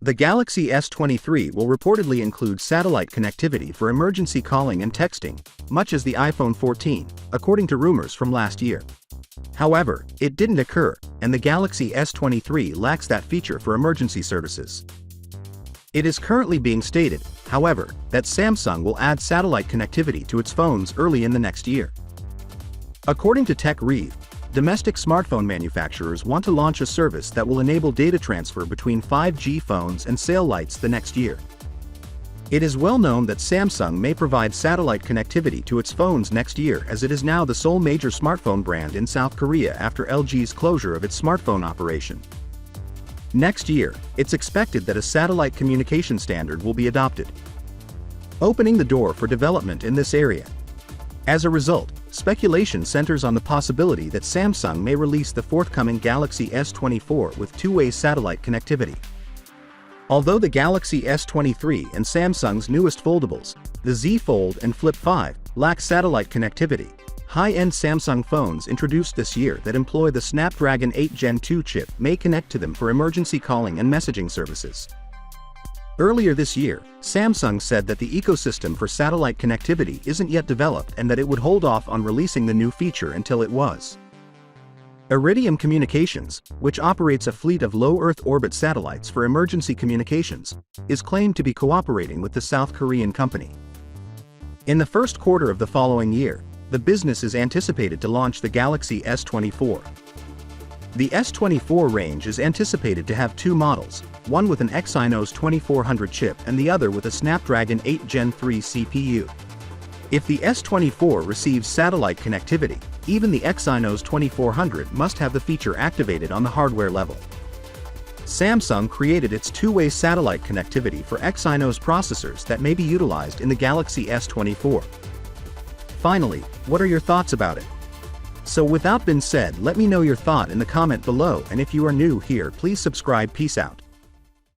The Galaxy S23 will reportedly include satellite connectivity for emergency calling and texting, much as the iPhone 14, according to rumors from last year. However, it didn't occur, and the Galaxy S23 lacks that feature for emergency services. It is currently being stated, however, that Samsung will add satellite connectivity to its phones early in the next year. According to TechRev, domestic smartphone manufacturers want to launch a service that will enable data transfer between 5G phones and sail lights the next year. It is well known that Samsung may provide satellite connectivity to its phones next year, as it is now the sole major smartphone brand in South Korea after LG's closure of its smartphone operation. Next year, it's expected that a satellite communication standard will be adopted, opening the door for development in this area. As a result, speculation centers on the possibility that Samsung may release the forthcoming Galaxy S24 with two-way satellite connectivity. Although the Galaxy S23 and Samsung's newest foldables, the Z Fold and Flip 5, lack satellite connectivity, high-end Samsung phones introduced this year that employ the Snapdragon 8 Gen 2 chip may connect to them for emergency calling and messaging services. Earlier this year, Samsung said that the ecosystem for satellite connectivity isn't yet developed and that it would hold off on releasing the new feature until it was. Iridium Communications, which operates a fleet of low Earth orbit satellites for emergency communications, is claimed to be cooperating with the South Korean company. In the first quarter of the following year, the business is anticipated to launch the Galaxy S24. The S24 range is anticipated to have two models, one with an Exynos 2400 chip and the other with a Snapdragon 8 Gen 3 CPU. If the S24 receives satellite connectivity, even the Exynos 2400 must have the feature activated on the hardware level. Samsung created its two-way satellite connectivity for Exynos processors that may be utilized in the Galaxy S24. Finally, what are your thoughts about it? So with that being said, let me know your thought in the comment below, and if you are new here, please subscribe. Peace out.